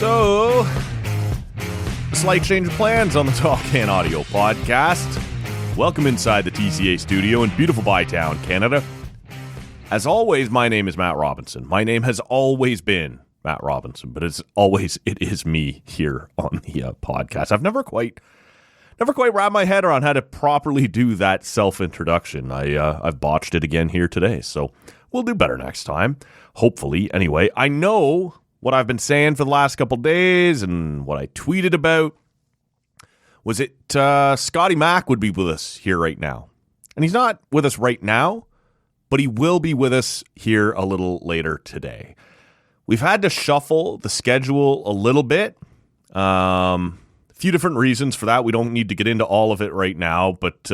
So, a slight change of plans on the Talk and Audio podcast. Welcome inside the TCA studio in beautiful Bytown, Canada. As always, my name is Matt Robinson. My name has always been Matt Robinson, but it is me here on the podcast. I've never quite wrapped my head around how to properly do that self-introduction. I've botched it again here today, so we'll do better next time. Hopefully, anyway. I know what I've been saying for the last couple days and what I tweeted about was it Scotty Mack would be with us here right now. And he's not with us right now, but he will be with us here a little later today. We've had to shuffle the schedule a little bit. A few different reasons for that. We don't need to get into all of it right now, but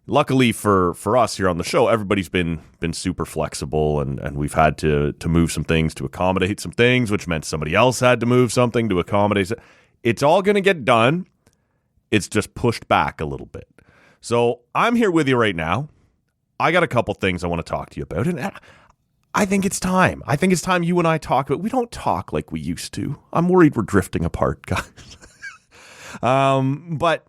luckily for us here on the show, everybody's been super flexible, and we've had to move some things to accommodate some things, which meant somebody else had to move something to accommodate it. It's all going to get done. It's just pushed back a little bit. So I'm here with you right now. I got a couple things I want to talk to you about, and I think it's time. I think it's time you and I talk about. We don't talk like we used to. I'm worried we're drifting apart, guys. But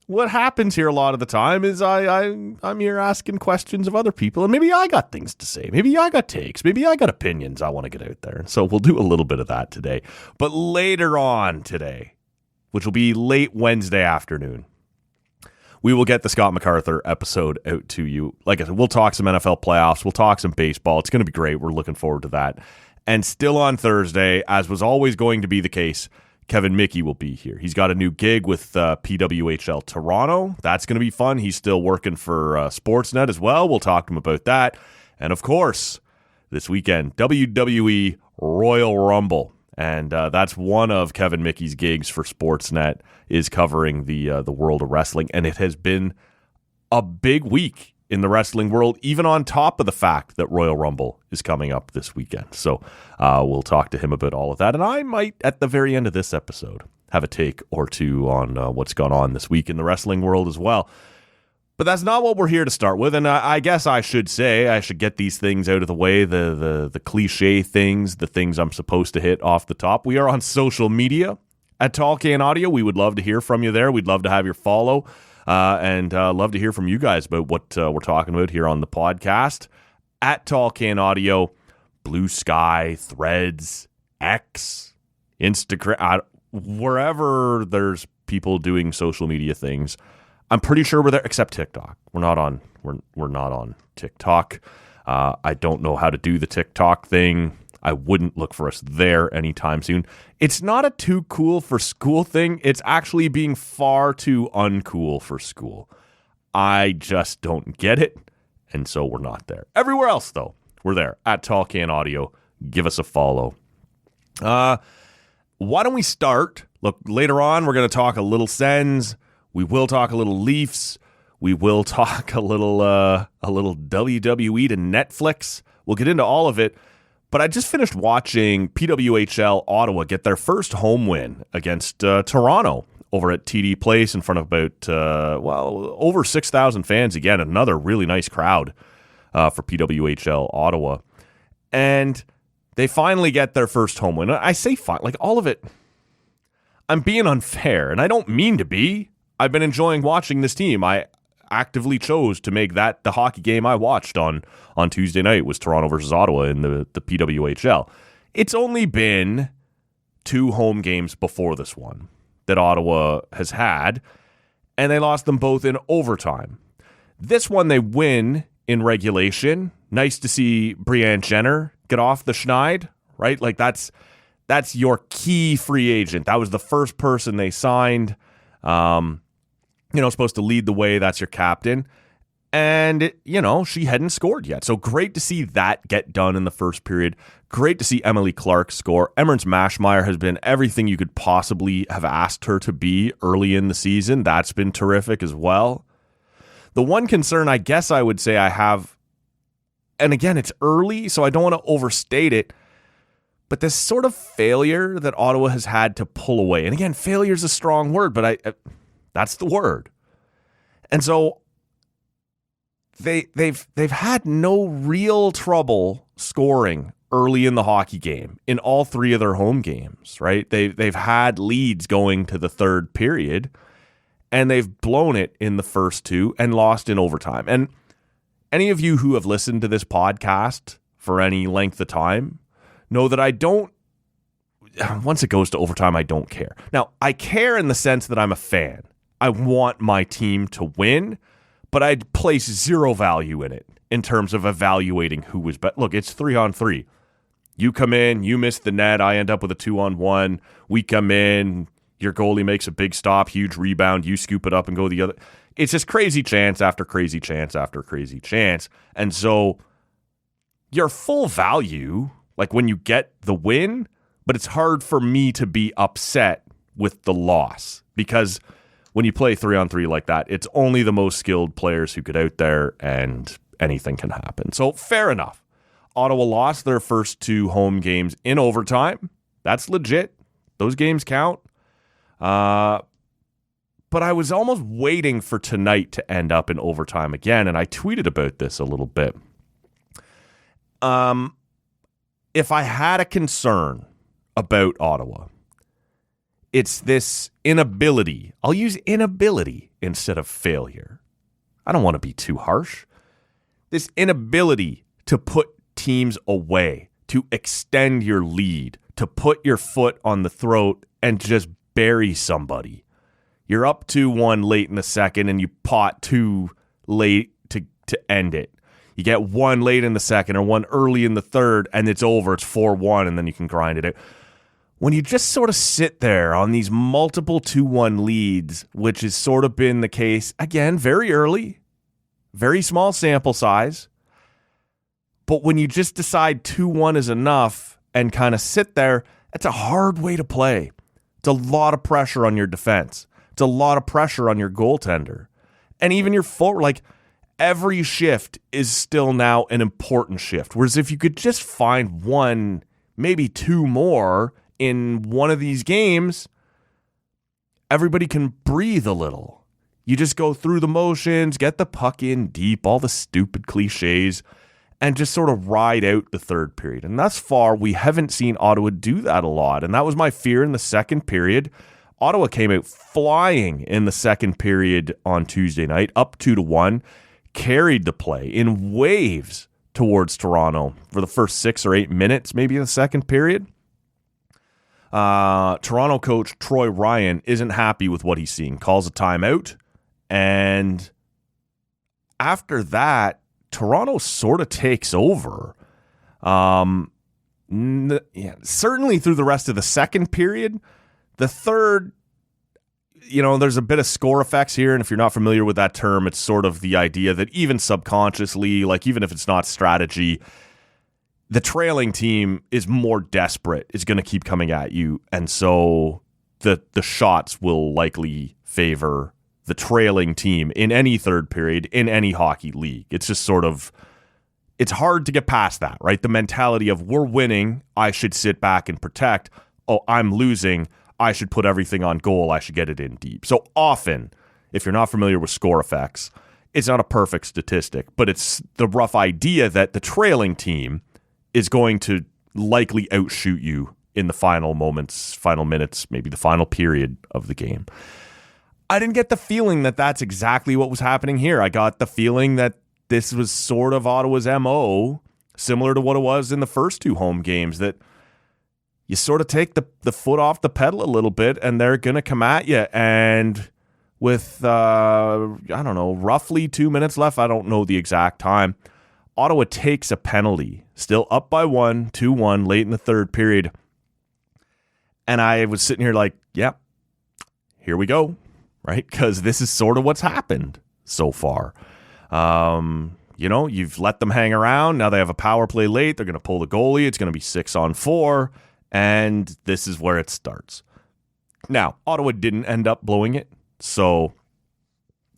what happens here a lot of the time is I'm here asking questions of other people, and maybe I got things to say. Maybe I got takes. Maybe I got opinions I want to get out there. And so we'll do a little bit of that today. But later on today, which will be late Wednesday afternoon, we will get the Scott MacArthur episode out to you. Like I said, we'll talk some NFL playoffs. We'll talk some baseball. It's going to be great. We're looking forward to that. And still on Thursday, as was always going to be the case, Kevin Michie will be here. He's got a new gig with PWHL Toronto. That's going to be fun. He's still working for Sportsnet as well. We'll talk to him about that. And of course, this weekend, WWE Royal Rumble. And that's one of Kevin Michie's gigs for Sportsnet, is covering the world of wrestling. And it has been a big week in the wrestling world, even on top of the fact that Royal Rumble is coming up this weekend. So we'll talk to him about all of that. And I might, at the very end of this episode, have a take or two on what's gone on this week in the wrestling world as well. But that's not what we're here to start with. And I guess I should get these things out of the way, the cliche things, the things I'm supposed to hit off the top. We are on social media at Tall Can Audio. We would love to hear from you there. We'd love to have your follow. And love to hear from you guys about what we're talking about here on the podcast. At Tall Can Audio, Blue Sky, Threads, X, Instagram, wherever there's people doing social media things. I'm pretty sure we're there, except TikTok. We're not on TikTok. I don't know how to do the TikTok thing. I wouldn't look for us there anytime soon. It's not a too cool for school thing. It's actually being far too uncool for school. I just don't get it, and so we're not there. Everywhere else, though, we're there. At Tall Can Audio. Give us a follow. Why don't we start? Look, later on, we're going to talk a little Sens. We will talk a little Leafs. We will talk a little WWE to Netflix. We'll get into all of it. But I just finished watching PWHL Ottawa get their first home win against Toronto over at TD Place in front of about, over 6,000 fans. Again, another really nice crowd for PWHL Ottawa. And they finally get their first home win. I say all of it, I'm being unfair, and I don't mean to be. I've been enjoying watching this team. I actively chose to make that the hockey game I watched on Tuesday night was Toronto versus Ottawa in the PWHL. It's only been 2 home games before this one that Ottawa has had, and they lost them both in overtime. This one they win in regulation. Nice to see Brianne Jenner get off the schneid, right? Like that's your key free agent. That was the first person they signed. Supposed to lead the way. That's your captain. And, she hadn't scored yet. So great to see that get done in the first period. Great to see Emily Clark score. Emmerance Mashmeyer has been everything you could possibly have asked her to be early in the season. That's been terrific as well. The one concern I guess I would say I have, and again, it's early, so I don't want to overstate it, but this sort of failure that Ottawa has had to pull away. And again, failure is a strong word, but that's the word. And so they've had no real trouble scoring early in the hockey game in all three of their home games, right? They've had leads going to the third period, and they've blown it in the first two and lost in overtime. And any of you who have listened to this podcast for any length of time know that I don't, once it goes to overtime, I don't care. Now, I care in the sense that I'm a fan. I want my team to win, but I'd place zero value in it in terms of evaluating who was better. Look, it's 3-on-3. You come in, you miss the net, I end up with a 2-on-1. We come in, your goalie makes a big stop, huge rebound, you scoop it up and go the other. It's just crazy chance after crazy chance after crazy chance. And so your full value, like when you get the win, but it's hard for me to be upset with the loss because when you play 3-on-3 like that, it's only the most skilled players who get out there and anything can happen. So fair enough. Ottawa lost their first two home games in overtime. That's legit. Those games count. But I was almost waiting for tonight to end up in overtime again, and I tweeted about this a little bit. If I had a concern about Ottawa, it's this inability. I'll use inability instead of failure. I don't want to be too harsh. This inability to put teams away, to extend your lead, to put your foot on the throat and just bury somebody. You're up 2-1 late in the second and you pot two late to end it. You get one late in the second or one early in the third and it's over. It's 4-1 and then you can grind it out. When you just sort of sit there on these multiple 2-1 leads, which has sort of been the case, again, very early, very small sample size, but when you just decide 2-1 is enough and kind of sit there, it's a hard way to play. It's a lot of pressure on your defense. It's a lot of pressure on your goaltender. And even your forward, like every shift is still now an important shift. Whereas if you could just find one, maybe two more in one of these games, everybody can breathe a little. You just go through the motions, get the puck in deep, all the stupid cliches, and just sort of ride out the third period. And thus far, we haven't seen Ottawa do that a lot. And that was my fear in the second period. Ottawa came out flying in the second period on Tuesday night, up 2-1, carried the play in waves towards Toronto for the first 6 or 8 minutes, maybe in the second period. Toronto coach Troy Ryan isn't happy with what he's seeing, calls a timeout. And after that, Toronto sort of takes over. Certainly through the rest of the second period. The third, there's a bit of score effects here. And if you're not familiar with that term, it's sort of the idea that even subconsciously, like even if it's not strategy, the trailing team is more desperate, is going to keep coming at you. And so the shots will likely favor the trailing team in any third period, in any hockey league. It's just sort of, it's hard to get past that, right? The mentality of we're winning, I should sit back and protect. Oh, I'm losing, I should put everything on goal, I should get it in deep. So often, if you're not familiar with score effects, it's not a perfect statistic, but it's the rough idea that the trailing team is going to likely outshoot you in the final moments, final minutes, maybe the final period of the game. I didn't get the feeling that that's exactly what was happening here. I got the feeling that this was sort of Ottawa's MO, similar to what it was in the first two home games, that you sort of take the foot off the pedal a little bit and they're going to come at you. And with, roughly 2 minutes left, I don't know the exact time, Ottawa takes a penalty, still up by 2-1 late in the third period. And I was sitting here like, yep, here we go. Right? Because this is sort of what's happened so far. You've let them hang around. Now they have a power play late. They're going to pull the goalie. It's going to be 6-on-4. And this is where it starts. Now, Ottawa didn't end up blowing it. So,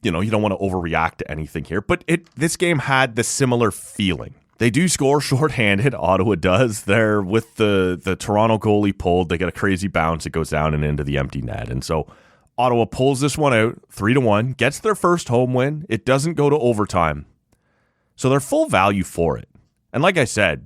you don't want to overreact to anything here. But this game had the similar feeling. They do score shorthanded. Ottawa does. They're with the Toronto goalie pulled. They get a crazy bounce. It goes down and into the empty net. And so Ottawa pulls this one out, 3-1, gets their first home win. It doesn't go to overtime. So they're full value for it. And like I said,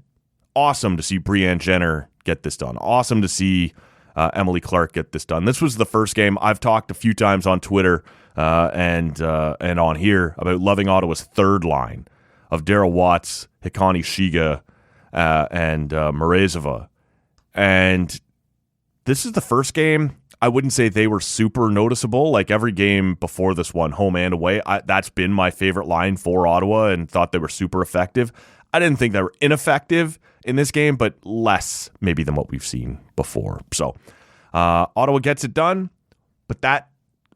Awesome to see Breanne Jenner get this done. Awesome to see Emily Clark get this done. This was the first game. I've talked a few times on Twitter and on here about loving Ottawa's third line of Darryl Watts, Hikani Shiga, and Morozova. And this is the first game. I wouldn't say they were super noticeable. Like every game before this one, home and away, that's been my favorite line for Ottawa and thought they were super effective. I didn't think they were ineffective in this game, but less maybe than what we've seen before. So Ottawa gets it done, but that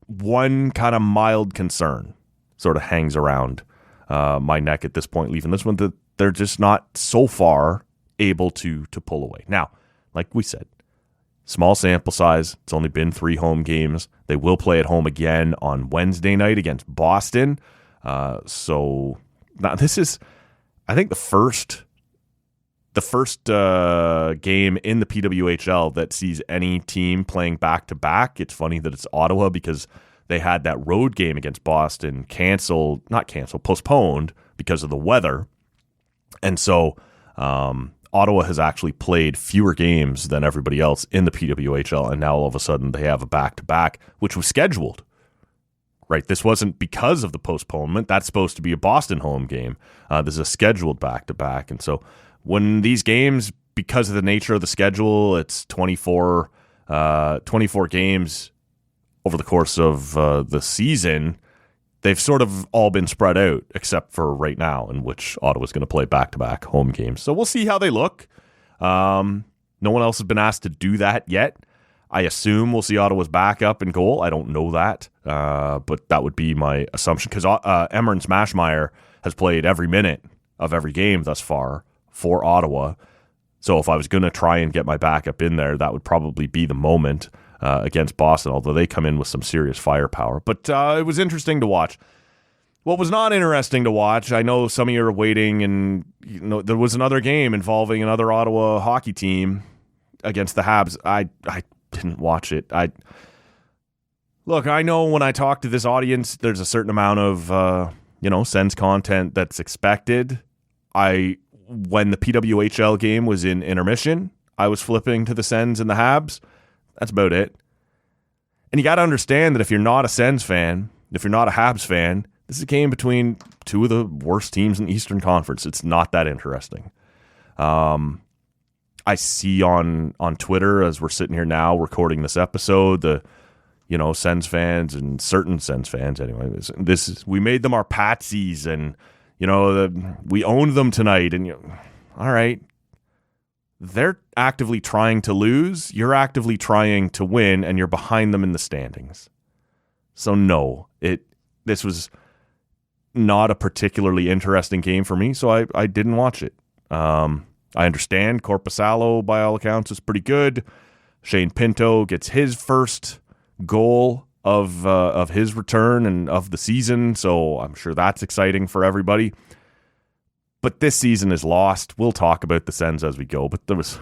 one kind of mild concern sort of hangs around my neck at this point, leaving this one that they're just not so far able to pull away. Now, like we said, small sample size. It's only been 3 home games. They will play at home again on Wednesday night against Boston. So now this is, I think, the first game in the PWHL that sees any team playing back-to-back. It's funny that it's Ottawa because they had that road game against Boston postponed because of the weather. And so Ottawa has actually played fewer games than everybody else in the PWHL, and now all of a sudden they have a back-to-back, which was scheduled. Right, this wasn't because of the postponement. That's supposed to be a Boston home game. This is a scheduled back-to-back. And so when these games, because of the nature of the schedule, it's 24 games over the course of the season, they've sort of all been spread out, except for right now, in which Ottawa's going to play back-to-back home games. So we'll see how they look. No one else has been asked to do that yet. I assume we'll see Ottawa's backup in goal. I don't know that, but that would be my assumption because Emmer'n Smashmeyer has played every minute of every game thus far for Ottawa. So if I was going to try and get my backup in there, that would probably be the moment against Boston, although they come in with some serious firepower. But it was interesting to watch. What was not interesting to watch, I know some of you are waiting, and there was another game involving another Ottawa hockey team against the Habs. I didn't watch it. Look, I know when I talk to this audience, there's a certain amount of Sens content that's expected. When the PWHL game was in intermission, I was flipping to the Sens and the Habs. That's about it. And you got to understand that if you're not a Sens fan, if you're not a Habs fan, this is a game between two of the worst teams in the Eastern Conference. It's not that interesting. I see on Twitter as we're sitting here now recording this episode, the Sens fans and certain Sens fans anyway. We made them our patsies, and we owned them tonight. And all right, they're actively trying to lose. You're actively trying to win, and you're behind them in the standings. So no, this was not a particularly interesting game for me. So I didn't watch it. I understand Korpisalo, by all accounts, is pretty good. Shane Pinto gets his first goal of his return and of the season, so I'm sure that's exciting for everybody. But this season is lost. We'll talk about the Sens as we go, but there was...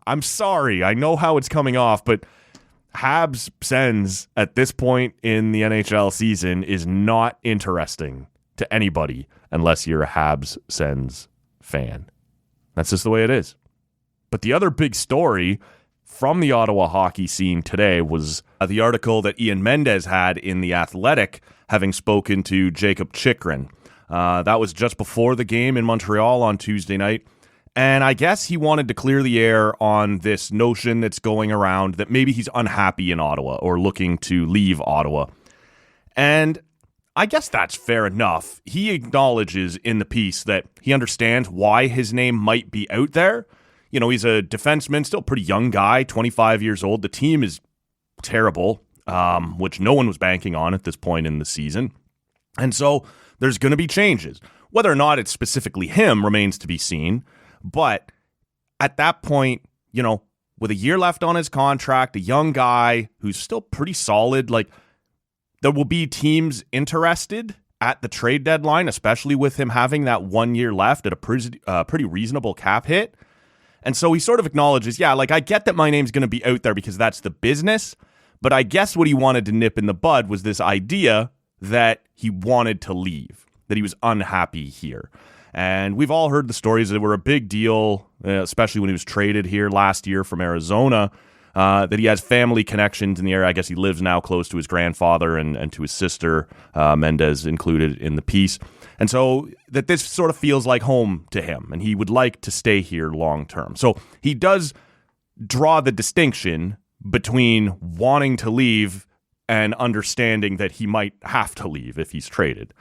I'm sorry. I know how it's coming off, but Habs Sens at this point in the NHL season is not interesting to anybody unless you're a Habs Sens fan. That's just the way it is. But the other big story from the Ottawa hockey scene today was the article that Ian Mendez had in The Athletic, having spoken to Jacob Chychrun. That was just before the game in Montreal on Tuesday night. And I guess he wanted to clear the air on this notion that's going around that maybe he's unhappy in Ottawa or looking to leave Ottawa. And I guess that's fair enough. He acknowledges in the piece that he understands why his name might be out there. He's a defenseman, still a pretty young guy, 25 years old. The team is terrible, which no one was banking on at this point in the season. And so there's going to be changes. Whether or not it's specifically him remains to be seen. But at that point, with a year left on his contract, a young guy who's still pretty solid, there will be teams interested at the trade deadline, especially with him having that 1 year left at a pretty reasonable cap hit. And so he sort of acknowledges, I get that my name's going to be out there because that's the business, but I guess what he wanted to nip in the bud was this idea that he wanted to leave, that he was unhappy here. And we've all heard the stories that were a big deal, especially when he was traded here last year from Arizona, that he has family connections in the area. I guess he lives now close to his grandfather and to his sister, Mendez included in the piece. And so that this sort of feels like home to him, and he would like to stay here long term. So he does draw the distinction between wanting to leave and understanding that he might have to leave if he's traded.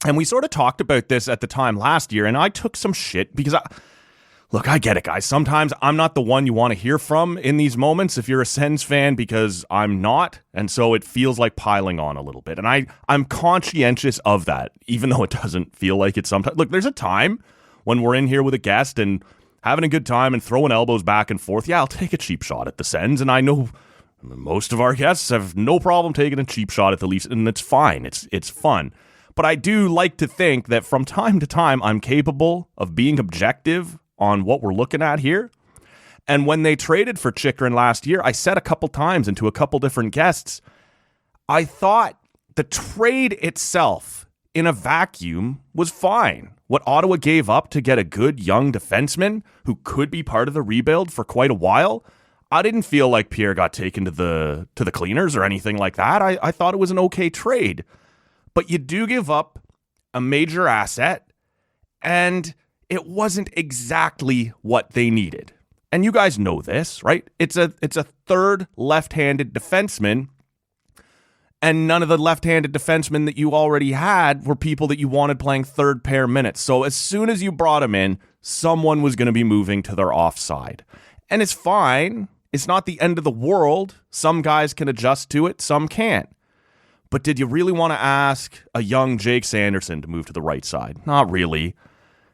And we sort of talked about this at the time last year, and I took some shit because, I get it, guys. Sometimes I'm not the one you want to hear from in these moments if you're a Sens fan, because I'm not, and so it feels like piling on a little bit. And I'm conscientious of that, even though it doesn't feel like it sometimes. Look, there's a time when we're in here with a guest and having a good time and throwing elbows back and forth. Yeah, I'll take a cheap shot at the Sens, and I know most of our guests have no problem taking a cheap shot at the Leafs, and it's fine. It's fun. But I do like to think that from time to time, I'm capable of being objective on what we're looking at here. And when they traded for Chychrun last year, I said a couple times and to a couple different guests, I thought the trade itself in a vacuum was fine. What Ottawa gave up to get a good young defenseman who could be part of the rebuild for quite a while, I didn't feel like Pierre got taken to the cleaners or anything like that. I thought it was an okay trade. But you do give up a major asset, and it wasn't exactly what they needed. And you guys know this, right? It's a third left-handed defenseman, and none of the left-handed defensemen that you already had were people that you wanted playing third pair minutes. So as soon as you brought him in, someone was going to be moving to their offside. And it's fine. It's not the end of the world. Some guys can adjust to it, some can't. But did you really want to ask a young Jake Sanderson to move to the right side? Not really.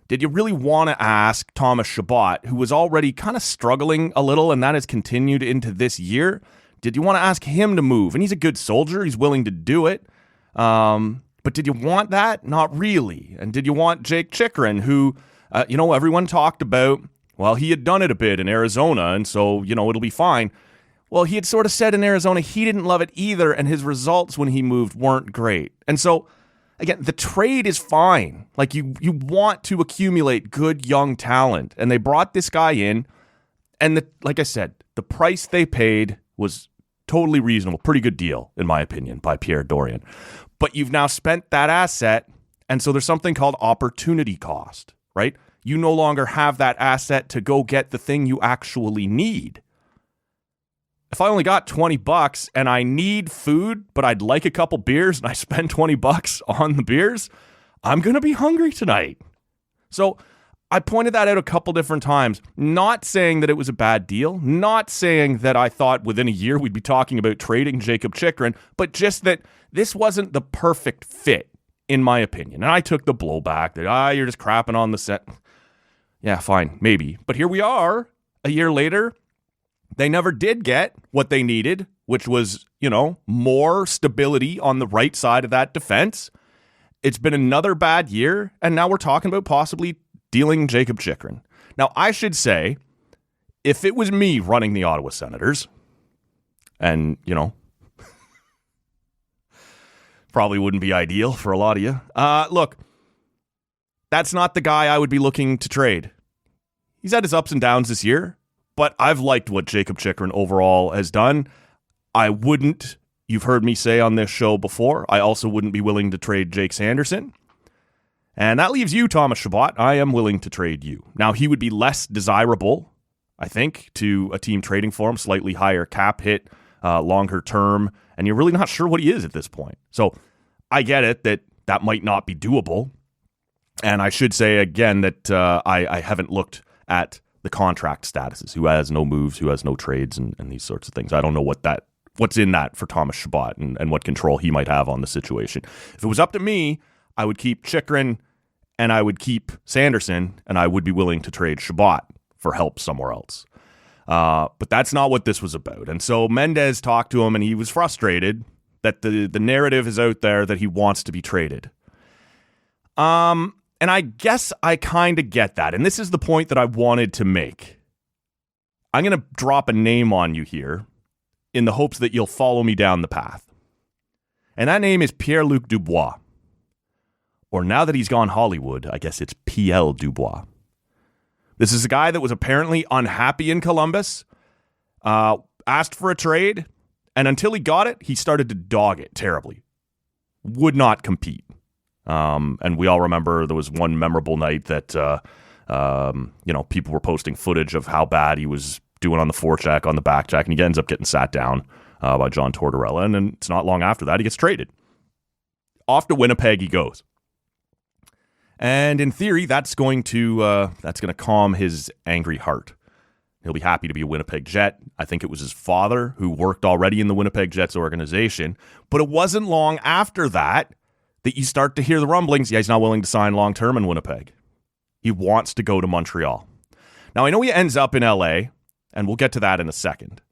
Did you really want to ask Thomas Chabot, who was already kind of struggling a little, and that has continued into this year? Did you want to ask him to move? And he's a good soldier. He's willing to do it. But did you want that? Not really. And did you want Jake Chychrun, who, everyone talked about, well, he had done it a bit in Arizona, and so, it'll be fine. Well, he had sort of said in Arizona he didn't love it either, and his results when he moved weren't great. And so, again, the trade is fine. Like, you want to accumulate good young talent, and they brought this guy in, and like I said, the price they paid was totally reasonable. Pretty good deal, in my opinion, by Pierre Dorion. But you've now spent that asset, and so there's something called opportunity cost, right? You no longer have that asset to go get the thing you actually need. If I only got $20 and I need food, but I'd like a couple beers and I spend $20 on the beers, I'm going to be hungry tonight. So I pointed that out a couple different times, not saying that it was a bad deal, not saying that I thought within a year we'd be talking about trading Jakob Chychrun, but just that this wasn't the perfect fit, in my opinion. And I took the blowback that, you're just crapping on the set. Yeah, fine, maybe. But here we are, a year later. They never did get what they needed, which was, more stability on the right side of that defense. It's been another bad year, and now we're talking about possibly dealing Jakob Chychrun. Now, I should say, if it was me running the Ottawa Senators, and, probably wouldn't be ideal for a lot of you. Look, that's not the guy I would be looking to trade. He's had his ups and downs this year. But I've liked what Jakob Chychrun overall has done. I wouldn't, you've heard me say on this show before, I also wouldn't be willing to trade Jake Sanderson. And that leaves you, Thomas Chabot. I am willing to trade you. Now, he would be less desirable, I think, to a team trading for him, slightly higher cap hit, longer term, and you're really not sure what he is at this point. So I get it that might not be doable. And I should say again that I haven't looked at the contract statuses, who has no moves, who has no trades, and these sorts of things. I don't know what's in that for Thomas Chabot and what control he might have on the situation. If it was up to me, I would keep Chychrun and I would keep Sanderson, and I would be willing to trade Chabot for help somewhere else. But that's not what this was about. And so Mendez talked to him, and he was frustrated that the narrative is out there that he wants to be traded. And I guess I kind of get that. And this is the point that I wanted to make. I'm going to drop a name on you here in the hopes that you'll follow me down the path. And that name is Pierre-Luc Dubois. or now that he's gone Hollywood, I guess it's PL Dubois. This is a guy that was apparently unhappy in Columbus, asked for a trade, and until he got it, he started to dog it terribly. Would not compete. And we all remember there was one memorable night that, people were posting footage of how bad he was doing on the forecheck, on the back check, and he ends up getting sat down by John Tortorella, and then it's not long after that he gets traded. Off to Winnipeg he goes. And in theory, that's going to calm his angry heart. He'll be happy to be a Winnipeg Jet. I think it was his father who worked already in the Winnipeg Jets organization. But it wasn't long after that you start to hear the rumblings. Yeah, he's not willing to sign long-term in Winnipeg. He wants to go to Montreal. Now, I know he ends up in LA, and we'll get to that in a second.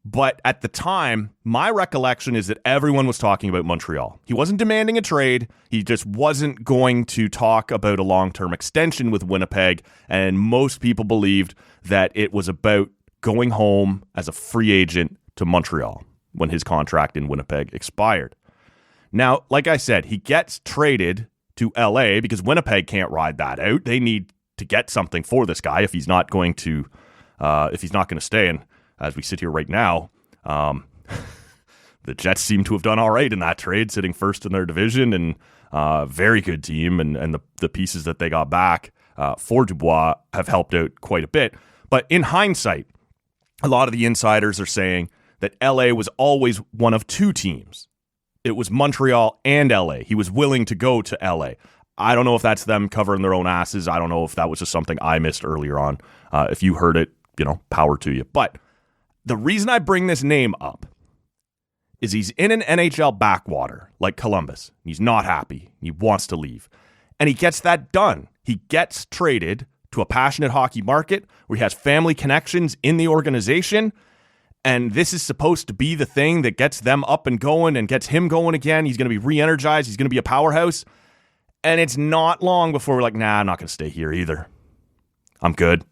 But at the time, my recollection is that everyone was talking about Montreal. He wasn't demanding a trade. He just wasn't going to talk about a long-term extension with Winnipeg. And most people believed that it was about going home as a free agent to Montreal when his contract in Winnipeg expired. Now, like I said, he gets traded to LA because Winnipeg can't ride that out. They need to get something for this guy if he's not going to stay. And as we sit here right now, the Jets seem to have done all right in that trade, sitting first in their division, and very good team, and the pieces that they got back for Dubois have helped out quite a bit. But in hindsight, a lot of the insiders are saying that LA was always one of two teams. It was Montreal and LA. He was willing to go to LA. I don't know if that's them covering their own asses. I don't know if that was just something I missed earlier on. If you heard it, power to you. But the reason I bring this name up is he's in an NHL backwater like Columbus. He's not happy. He wants to leave. And he gets that done. He gets traded to a passionate hockey market where he has family connections in the organization. And this is supposed to be the thing that gets them up and going and gets him going again. He's going to be re-energized. He's going to be a powerhouse. And it's not long before we're like, nah, I'm not going to stay here either. I'm good.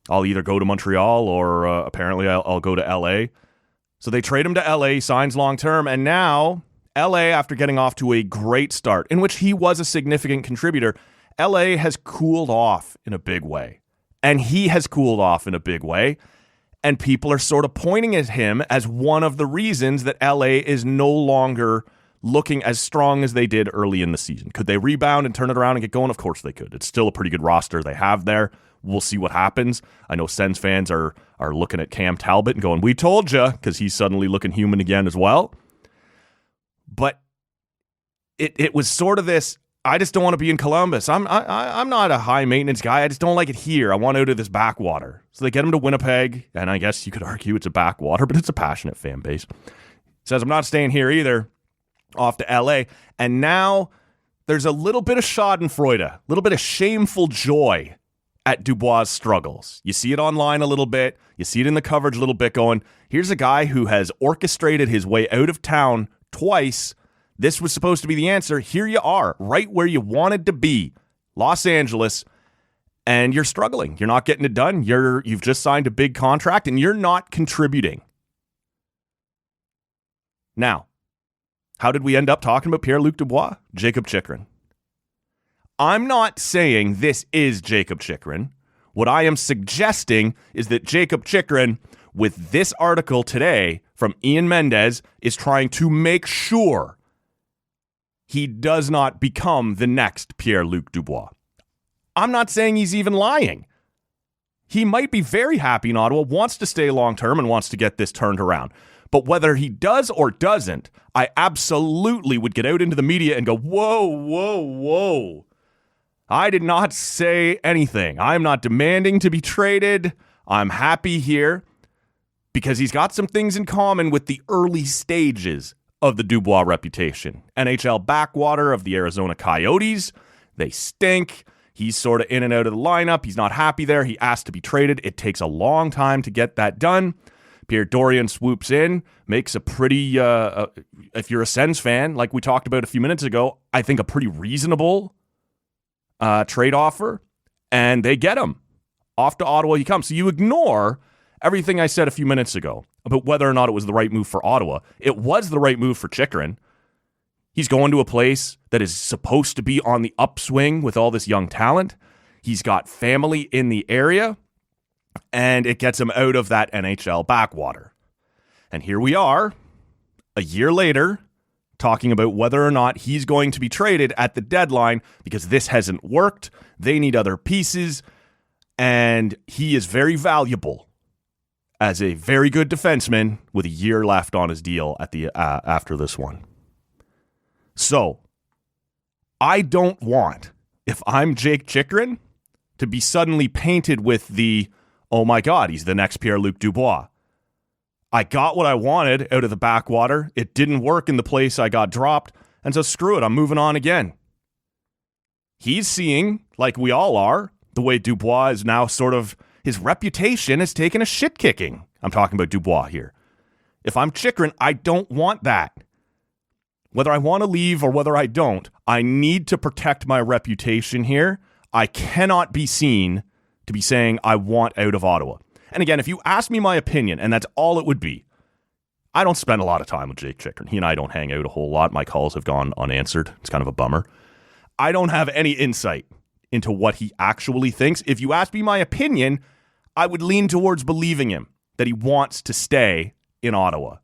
I'll either go to Montreal or apparently I'll go to LA. So they trade him to LA, signs long-term, and now LA, after getting off to a great start, in which he was a significant contributor, LA has cooled off in a big way. And he has cooled off in a big way. And people are sort of pointing at him as one of the reasons that LA is no longer looking as strong as they did early in the season. Could they rebound and turn it around and get going? Of course they could. It's still a pretty good roster they have there. We'll see what happens. I know Sens fans are looking at Cam Talbot and going, we told you, because he's suddenly looking human again as well. But it was sort of this, I just don't want to be in Columbus. I'm not a high maintenance guy. I just don't like it here. I want out of this backwater. So they get him to Winnipeg, and I guess you could argue it's a backwater, but it's a passionate fan base. Says, I'm not staying here either. Off to LA. And now there's a little bit of schadenfreude, a little bit of shameful joy at Dubois' struggles. You see it online a little bit. You see it in the coverage a little bit going, here's a guy who has orchestrated his way out of town twice. This was supposed to be the answer. Here you are, right where you wanted to be, Los Angeles, and you're struggling. You're not getting it done. You've just signed a big contract, and you're not contributing. Now, how did we end up talking about Pierre-Luc Dubois? Jacob Chychrun. I'm not saying this is Jacob Chychrun. What I am suggesting is that Jacob Chychrun, with this article today from Ian Mendez, is trying to make sure he does not become the next Pierre-Luc Dubois. I'm not saying he's even lying. He might be very happy in Ottawa, wants to stay long-term, and wants to get this turned around. But whether he does or doesn't, I absolutely would get out into the media and go, whoa, whoa, whoa. I did not say anything. I'm not demanding to be traded. I'm happy here because he's got some things in common with the early stages of the Dubois reputation. NHL backwater of the Arizona Coyotes. They stink. He's sort of in and out of the lineup. He's not happy there. He asked to be traded. It takes a long time to get that done. Pierre Dorion swoops in, makes a pretty, if you're a Sens fan, like we talked about a few minutes ago, I think a pretty reasonable trade offer, and they get him. Off to Ottawa he comes. So you ignore everything I said a few minutes ago about whether or not it was the right move for Ottawa. It was the right move for Chychrun. He's going to a place that is supposed to be on the upswing with all this young talent. He's got family in the area, and it gets him out of that NHL backwater. And here we are, a year later, talking about whether or not he's going to be traded at the deadline because this hasn't worked. They need other pieces, and he is very valuable as a very good defenseman with a year left on his deal at the after this one. So, I don't want, if I'm Jake Chychrun, to be suddenly painted with the, oh my God, he's the next Pierre-Luc Dubois. I got what I wanted out of the backwater. It didn't work in the place I got dropped, and so screw it, I'm moving on again. He's seeing, like we all are, the way Dubois is now sort of, his reputation has taken a shit kicking. I'm talking about Dubois here. If I'm Chychrun, I don't want that. Whether I want to leave or whether I don't, I need to protect my reputation here. I cannot be seen to be saying I want out of Ottawa. And again, if you ask me my opinion, and that's all it would be, I don't spend a lot of time with Jake Chychrun. He and I don't hang out a whole lot. My calls have gone unanswered. It's kind of a bummer. I don't have any insight into what he actually thinks. If you ask me my opinion, I would lean towards believing him that he wants to stay in Ottawa.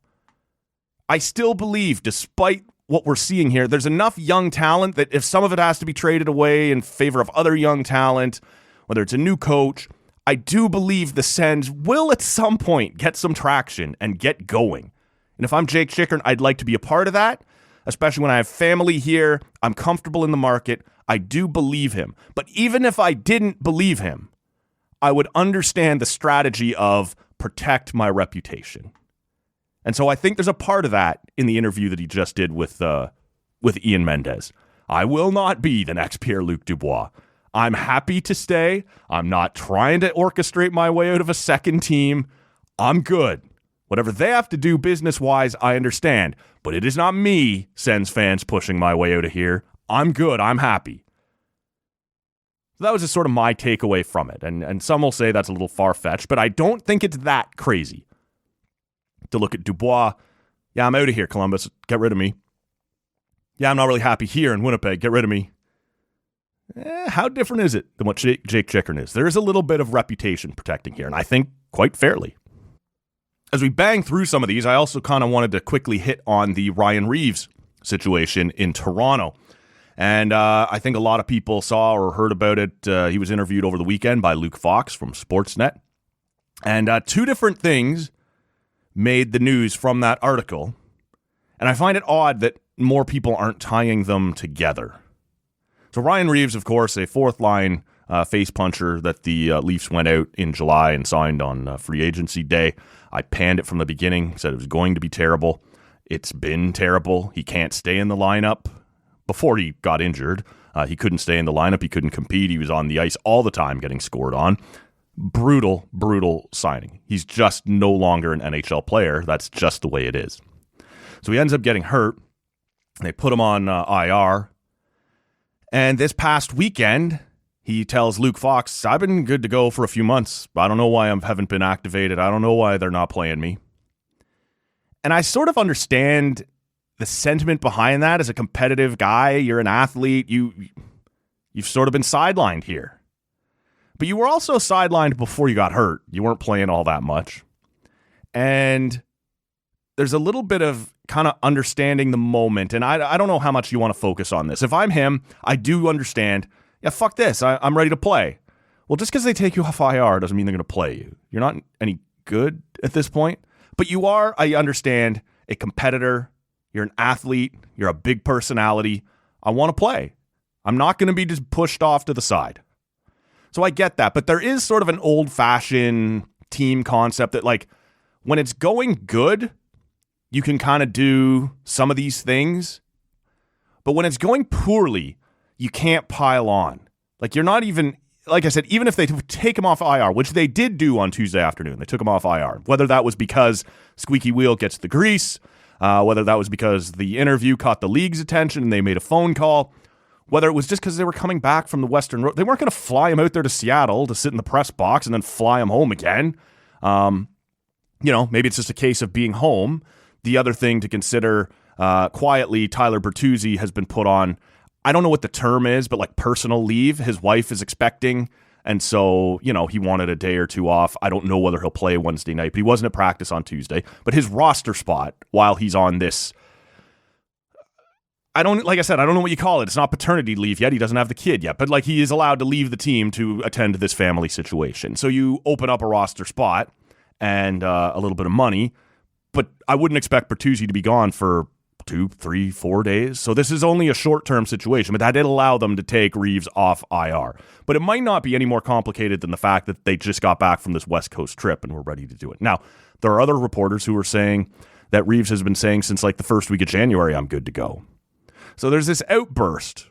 I still believe, despite what we're seeing here, there's enough young talent that if some of it has to be traded away in favor of other young talent, whether it's a new coach, I do believe the Sens will at some point get some traction and get going. And if I'm Jake Chychrun, I'd like to be a part of that, especially when I have family here. I'm comfortable in the market. I do believe him. But even if I didn't believe him, I would understand the strategy of protect my reputation. And so I think there's a part of that in the interview that he just did with Ian Mendes. I will not be the next Pierre-Luc Dubois. I'm happy to stay. I'm not trying to orchestrate my way out of a second team. I'm good. Whatever they have to do business-wise, I understand. But it is not me, Sens fans, pushing my way out of here. I'm good. I'm happy. So that was just sort of my takeaway from it. And some will say that's a little far-fetched, but I don't think it's that crazy to look at Dubois. Yeah, I'm out of here, Columbus. Get rid of me. Yeah, I'm not really happy here in Winnipeg. Get rid of me. How different is it than what Jake Chychrun is? There is a little bit of reputation protecting here, and I think quite fairly. As we bang through some of these, I also kind of wanted to quickly hit on the Ryan Reaves situation in Toronto. And I think a lot of people saw or heard about it. He was interviewed over the weekend by Luke Fox from Sportsnet. And two different things made the news from that article. And I find it odd that more people aren't tying them together. So Ryan Reaves, of course, a fourth-line face puncher that the Leafs went out in July and signed on free agency day. I panned it from the beginning, said it was going to be terrible. It's been terrible. He can't stay in the lineup. Before he got injured, he couldn't stay in the lineup. He couldn't compete. He was on the ice all the time getting scored on. Brutal, brutal signing. He's just no longer an NHL player. That's just the way it is. So he ends up getting hurt. They put him on IR. And this past weekend, he tells Luke Fox, I've been good to go for a few months. I don't know why I haven't been activated. I don't know why they're not playing me. And I sort of understand the sentiment behind that. As a competitive guy, you're an athlete, you've sort of been sidelined here. But you were also sidelined before you got hurt. You weren't playing all that much. And there's a little bit of kind of understanding the moment. And I don't know how much you want to focus on this. If I'm him, I do understand, yeah, fuck this. I'm ready to play. Well, just because they take you off IR doesn't mean they're going to play you. You're not any good at this point. But you are, I understand, a competitor. You're an athlete. You're a big personality. I want to play. I'm not going to be just pushed off to the side. So I get that. But there is sort of an old-fashioned team concept that, like, when it's going good, you can kind of do some of these things. But when it's going poorly, you can't pile on. Like, you're not even, like I said, even if they take him off IR, which they did do on Tuesday afternoon, they took him off IR. Whether that was because squeaky wheel gets the grease, whether that was because the interview caught the league's attention and they made a phone call, whether it was just because they were coming back from the Western Road. They weren't going to fly him out there to Seattle to sit in the press box and then fly him home again. Maybe it's just a case of being home. The other thing to consider quietly, Tyler Bertuzzi has been put on, I don't know what the term is, but like personal leave. His wife is expecting, and so, he wanted a day or two off. I don't know whether he'll play Wednesday night, but he wasn't at practice on Tuesday. But his roster spot, while he's on this, like I said, I don't know what you call it. It's not paternity leave yet. He doesn't have the kid yet, but like he is allowed to leave the team to attend to this family situation. So you open up a roster spot and a little bit of money, but I wouldn't expect Bertuzzi to be gone for 2, 3, 4 days. So this is only a short-term situation, but that did allow them to take Reaves off IR. But it might not be any more complicated than the fact that they just got back from this West Coast trip and were ready to do it. Now, there are other reporters who are saying that Reaves has been saying since like the first week of January, I'm good to go. So there's this outburst,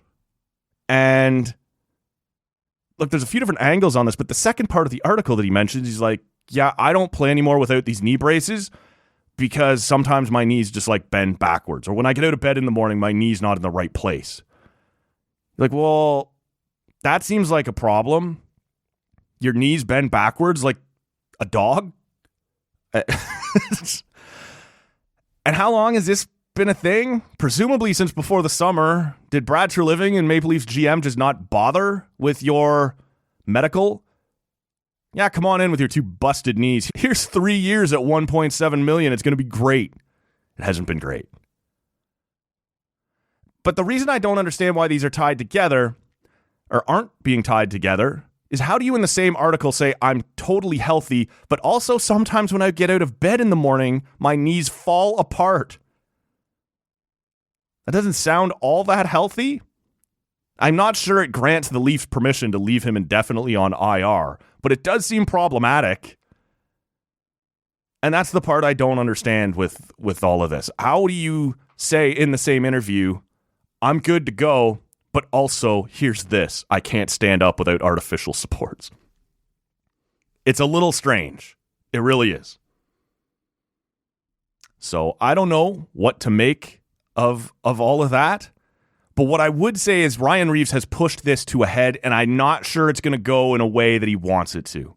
and look, there's a few different angles on this, but the second part of the article that he mentions, he's like, yeah, I don't play anymore without these knee braces because sometimes my knees just like bend backwards, or when I get out of bed in the morning, my knee's not in the right place. Like, well, that seems like a problem. Your knees bend backwards like a dog? And how long has this been a thing? Presumably since before the summer. Did Brad Treliving and Maple Leafs GM just not bother with your medical? Yeah, come on in with your 2 busted knees. Here's 3 years at $1.7 million. It's going to be great. It hasn't been great. But the reason I don't understand why these are tied together, or aren't being tied together, is how do you in the same article say I'm totally healthy, but also sometimes when I get out of bed in the morning, my knees fall apart? That doesn't sound all that healthy. I'm not sure it grants the Leafs permission to leave him indefinitely on IR, but it does seem problematic. And that's the part I don't understand with all of this. How do you say in the same interview, I'm good to go, but also here's this, I can't stand up without artificial supports? It's a little strange. It really is. So I don't know what to make of all of that. But what I would say is Ryan Reaves has pushed this to a head, and I'm not sure it's going to go in a way that he wants it to.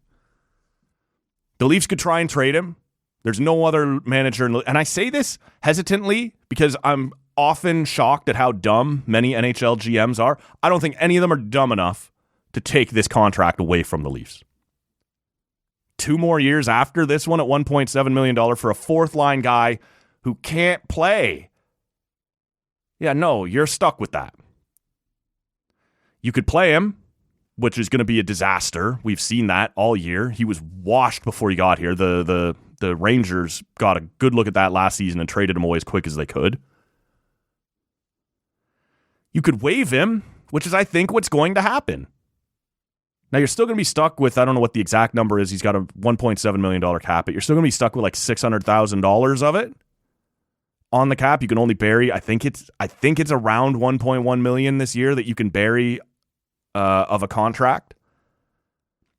The Leafs could try and trade him. There's no other manager. And I say this hesitantly because I'm often shocked at how dumb many NHL GMs are. I don't think any of them are dumb enough to take this contract away from the Leafs. 2 more years after this one at $1.7 million for a fourth-line guy who can't play. Yeah, no, you're stuck with that. You could play him, which is going to be a disaster. We've seen that all year. He was washed before he got here. The Rangers got a good look at that last season and traded him away as quick as they could. You could waive him, which is, I think, what's going to happen. Now, you're still going to be stuck with, I don't know what the exact number is. He's got a $1.7 million cap, but you're still going to be stuck with like $600,000 of it. On the cap, you can only bury, I think it's around 1.1 million this year that you can bury of a contract.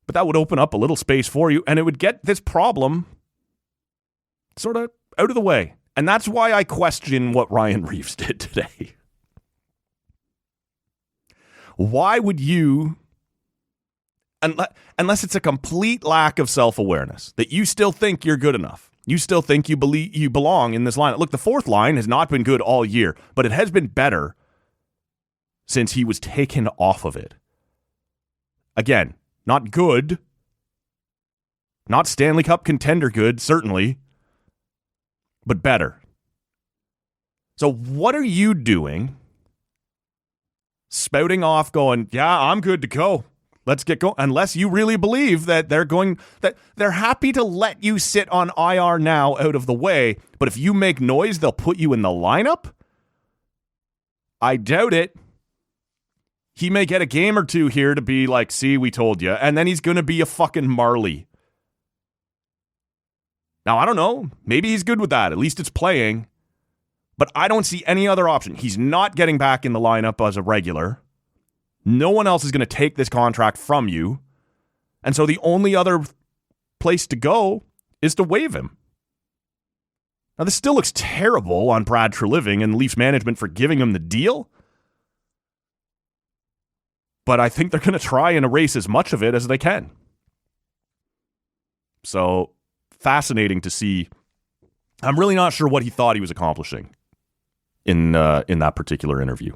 But that would open up a little space for you, and it would get this problem sort of out of the way. And that's why I question what Ryan Reaves did today. Why would you, unless it's a complete lack of self-awareness, that you still think you're good enough, you still think you belong in this lineup. Look, the fourth line has not been good all year, but it has been better since he was taken off of it. Again, not good. Not Stanley Cup contender good, certainly, but better. So what are you doing? Spouting off going, yeah, I'm good to go. Let's get going. Unless you really believe that they're happy to let you sit on IR now out of the way, but if you make noise, they'll put you in the lineup? I doubt it. He may get a game or 2 here to be like, see, we told you, and then he's going to be a fucking Marley. Now, I don't know. Maybe he's good with that. At least it's playing. But I don't see any other option. He's not getting back in the lineup as a regular. No one else is going to take this contract from you. And so the only other place to go is to waive him. Now, this still looks terrible on Brad Treliving and Leafs management for giving him the deal. But I think they're going to try and erase as much of it as they can. So, fascinating to see. I'm really not sure what he thought he was accomplishing in that particular interview.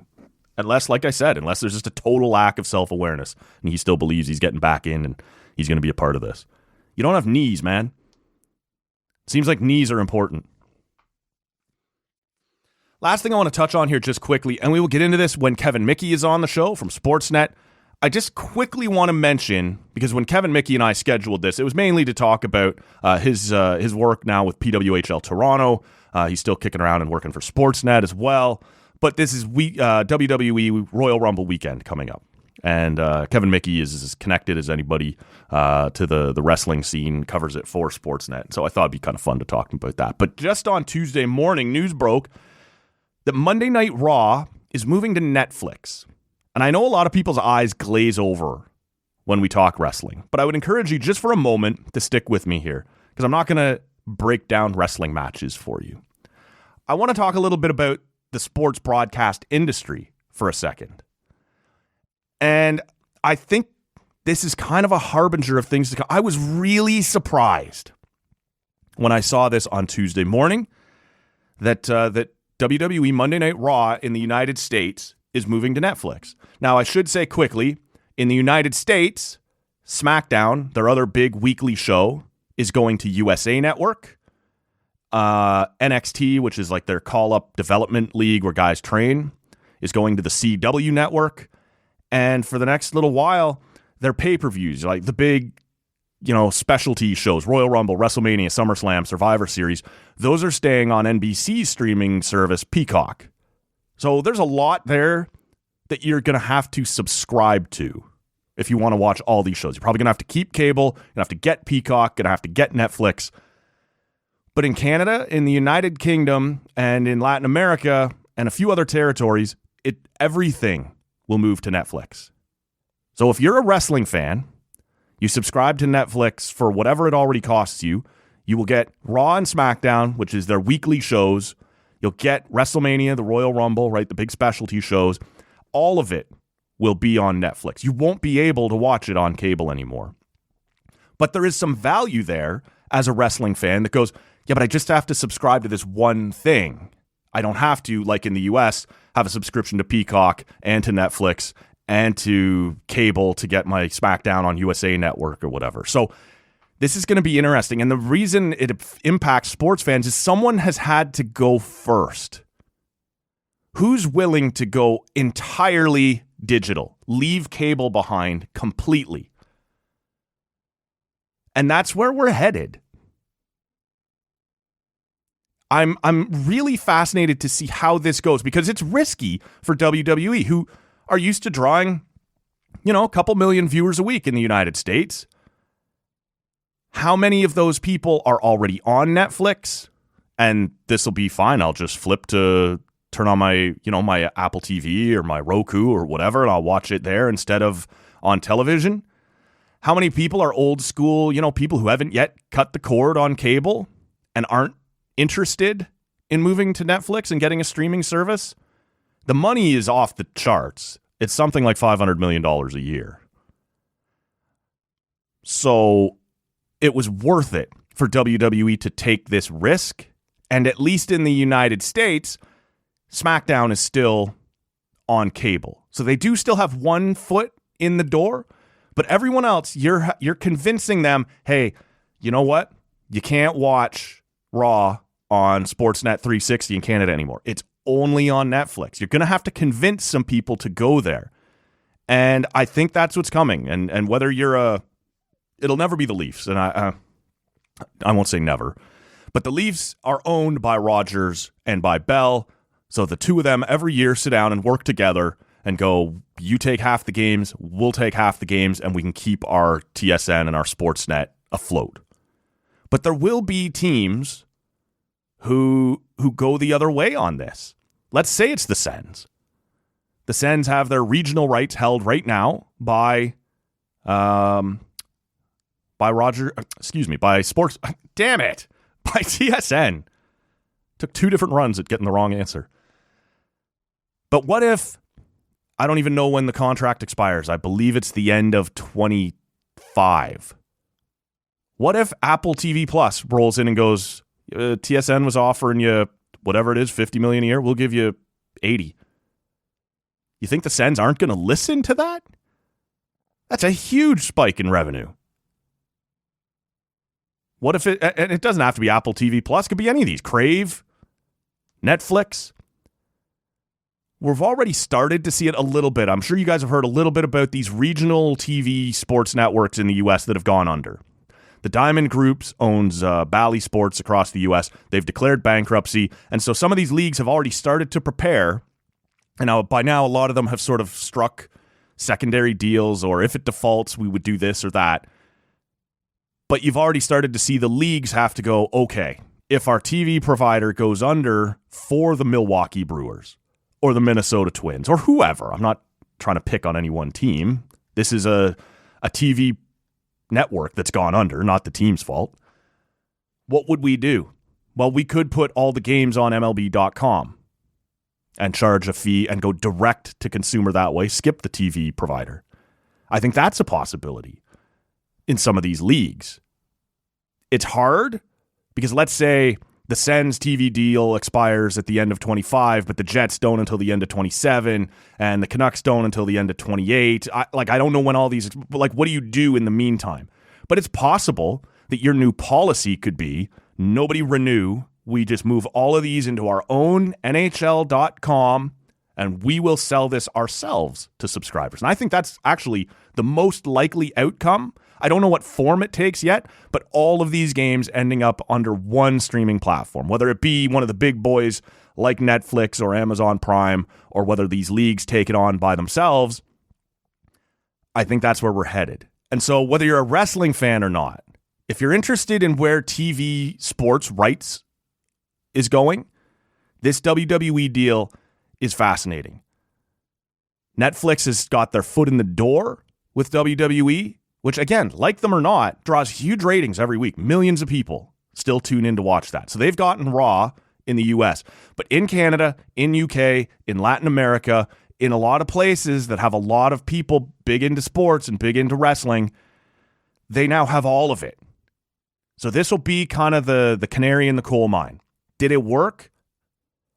Unless, like I said, unless there's just a total lack of self-awareness and he still believes he's getting back in and he's going to be a part of this. You don't have knees, man. Seems like knees are important. Last thing I want to touch on here just quickly, and we will get into this when Kevin Michie is on the show from Sportsnet. I just quickly want to mention, because when Kevin Michie and I scheduled this, it was mainly to talk about his work now with PWHL Toronto. He's still kicking around and working for Sportsnet as well. But this is WWE Royal Rumble weekend coming up. And Kevin Michie is as connected as anybody to the wrestling scene, covers it for Sportsnet. So I thought it'd be kind of fun to talk about that. But just on Tuesday morning, news broke that Monday Night Raw is moving to Netflix. And I know a lot of people's eyes glaze over when we talk wrestling, but I would encourage you just for a moment to stick with me here, because I'm not going to break down wrestling matches for you. I want to talk a little bit about the sports broadcast industry for a second. And I think this is kind of a harbinger of things to come. I was really surprised when I saw this on Tuesday morning that WWE Monday Night Raw in the United States is moving to Netflix. Now, I should say quickly, in the United States, SmackDown, their other big weekly show, is going to USA Network. NXT, which is like their call-up development league where guys train, is going to the CW Network. And for the next little while, their pay-per-views, like the big, specialty shows, Royal Rumble, WrestleMania, SummerSlam, Survivor Series, those are staying on NBC's streaming service, Peacock. So there's a lot there that you're going to have to subscribe to if you want to watch all these shows. You're probably going to have to keep cable, you're going to have to get Peacock, going to have to get Netflix. But in Canada, in the United Kingdom, and in Latin America, and a few other territories, everything will move to Netflix. So if you're a wrestling fan, you subscribe to Netflix for whatever it already costs you. You will get Raw and SmackDown, which is their weekly shows. You'll get WrestleMania, the Royal Rumble, right? The big specialty shows. All of it will be on Netflix. You won't be able to watch it on cable anymore. But there is some value there as a wrestling fan that goes, yeah, but I just have to subscribe to this one thing. I don't have to, like in the US, have a subscription to Peacock and to Netflix and to cable to get my SmackDown on USA Network or whatever. So this is going to be interesting. And the reason it impacts sports fans is someone has had to go first. Who's willing to go entirely digital, leave cable behind completely? And that's where we're headed. I'm really fascinated to see how this goes, because it's risky for WWE, who are used to drawing, a couple million viewers a week in the United States. How many of those people are already on Netflix? And this will be fine. I'll just turn on my, my Apple TV or my Roku or whatever, and I'll watch it there instead of on television. How many people are old school, people who haven't yet cut the cord on cable and aren't interested in moving to Netflix and getting a streaming service? The money is off the charts. It's something like $500 million a year. So it was worth it for WWE to take this risk. And at least in the United States, SmackDown is still on cable. So they do still have one foot in the door. But everyone else, you're convincing them, hey, you know what? You can't watch Raw on Sportsnet 360 in Canada anymore. It's only on Netflix. You're going to have to convince some people to go there. And I think that's what's coming. And whether it'll never be the Leafs. And I won't say never. But the Leafs are owned by Rogers and by Bell. So the two of them every year sit down and work together and go, you take half the games, we'll take half the games, and we can keep our TSN and our Sportsnet afloat. But there will be teams who go the other way on this. Let's say it's the Sens. The Sens have their regional rights held right now by Sports. Damn it. By TSN. Took two different runs at getting the wrong answer. But what if, I don't even know when the contract expires. I believe it's the end of 25. What if Apple TV Plus rolls in and goes, TSN was offering you whatever it is, $50 million a year. We'll give you 80. You think the Sens aren't going to listen to that? That's a huge spike in revenue. What if it, and it doesn't have to be Apple TV Plus, it could be any of these, Crave, Netflix. We've already started to see it a little bit. I'm sure you guys have heard a little bit about these regional TV sports networks in the U.S. that have gone under. The Diamond Groups owns Bally Sports across the U.S. They've declared bankruptcy. And so some of these leagues have already started to prepare. And now, by now, a lot of them have sort of struck secondary deals, or if it defaults, we would do this or that. But you've already started to see the leagues have to go, okay, if our TV provider goes under for the Milwaukee Brewers or the Minnesota Twins or whoever, I'm not trying to pick on any one team. This is a TV network that's gone under, not the team's fault. What would we do? Well, we could put all the games on MLB.com and charge a fee and go direct to consumer that way, skip the TV provider. I think that's a possibility in some of these leagues. It's hard because let's say the Sens TV deal expires at the end of 25, but the Jets don't until the end of 27, and the Canucks don't until the end of 28. I don't know when all these, what do you do in the meantime? But it's possible that your new policy could be nobody renew. We just move all of these into our own NHL.com, and we will sell this ourselves to subscribers. And I think that's actually the most likely outcome. I don't know what form it takes yet, but all of these games ending up under one streaming platform, whether it be one of the big boys like Netflix or Amazon Prime, or whether these leagues take it on by themselves, I think that's where we're headed. And so whether you're a wrestling fan or not, if you're interested in where TV sports rights is going, this WWE deal is fascinating. Netflix has got their foot in the door with WWE, which, again, like them or not, draws huge ratings every week. Millions of people still tune in to watch that. So they've gotten Raw in the US. But in Canada, in UK, in Latin America, in a lot of places that have a lot of people big into sports and big into wrestling, they now have all of it. So this will be kind of the canary in the coal mine. Did it work?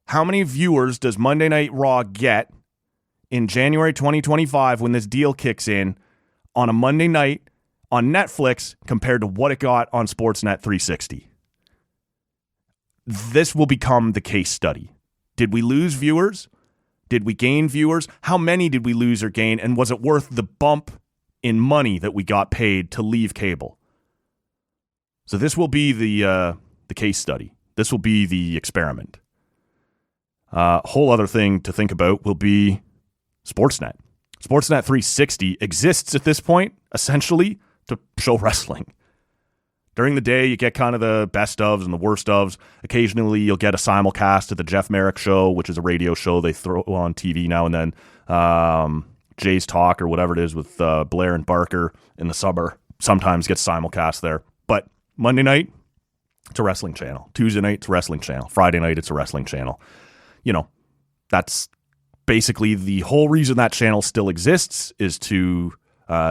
How many viewers does Monday Night Raw get in January 2025 when this deal kicks in on a Monday night on Netflix compared to what it got on Sportsnet 360? This will become the case study. Did we lose viewers? Did we gain viewers? How many did we lose or gain? And was it worth the bump in money that we got paid to leave cable? So this will be the case study. This will be the experiment. Whole other thing to think about will be Sportsnet. Sportsnet 360 exists at this point, essentially, to show wrestling. During the day, you get kind of the best ofs and the worst ofs. Occasionally, you'll get a simulcast at the Jeff Merrick Show, which is a radio show they throw on TV now and then. Jay's Talk or whatever it is with Blair and Barker in the summer sometimes gets simulcast there. But Monday night, it's a wrestling channel. Tuesday night, it's a wrestling channel. Friday night, it's a wrestling channel. You know, that's basically the whole reason that channel still exists, is to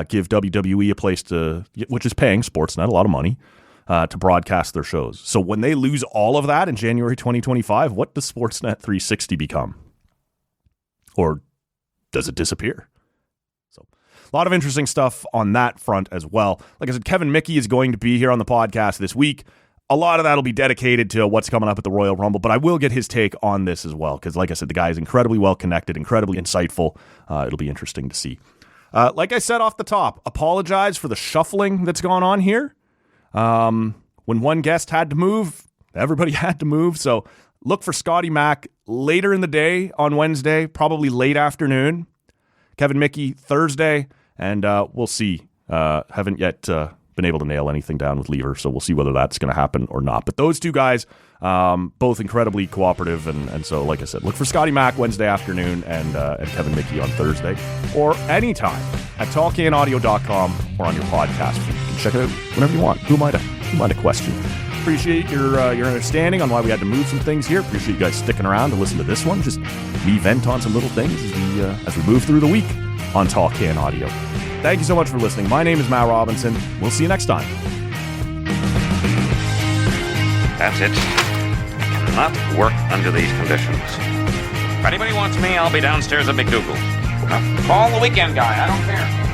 give WWE a place to, which is paying Sportsnet a lot of money, to broadcast their shows. So when they lose all of that in January 2025, what does Sportsnet 360 become? Or does it disappear? So a lot of interesting stuff on that front as well. Like I said, Kevin Michie is going to be here on the podcast this week. A lot of that will be dedicated to what's coming up at the Royal Rumble, but I will get his take on this as well, because like I said, the guy is incredibly well connected, incredibly insightful. It'll be interesting to see. Like I said off the top, apologize for the shuffling that's gone on here. When one guest had to move, everybody had to move. So look for Scotty Mack later in the day on Wednesday, probably late afternoon. Kevin Michie Thursday, and we'll see. Haven't yet been able to nail anything down with Lever, so we'll see whether that's going to happen or not. But those two guys, both incredibly cooperative, and so, like I said, look for Scotty Mack Wednesday afternoon and Kevin Michie on Thursday, or anytime at talkcanaudio.com or on your podcast feed. You can check it out whenever you want. Who am I to question? Appreciate your understanding on why we had to move some things here. Appreciate you guys sticking around to listen to this one. Just we vent on some little things as we move through the week on Talk Can Audio. Thank you so much for listening. My name is Matt Robinson. We'll see you next time. That's it. I not work under these conditions. If anybody wants me, I'll be downstairs at McDougal's. Call the weekend guy, I don't care.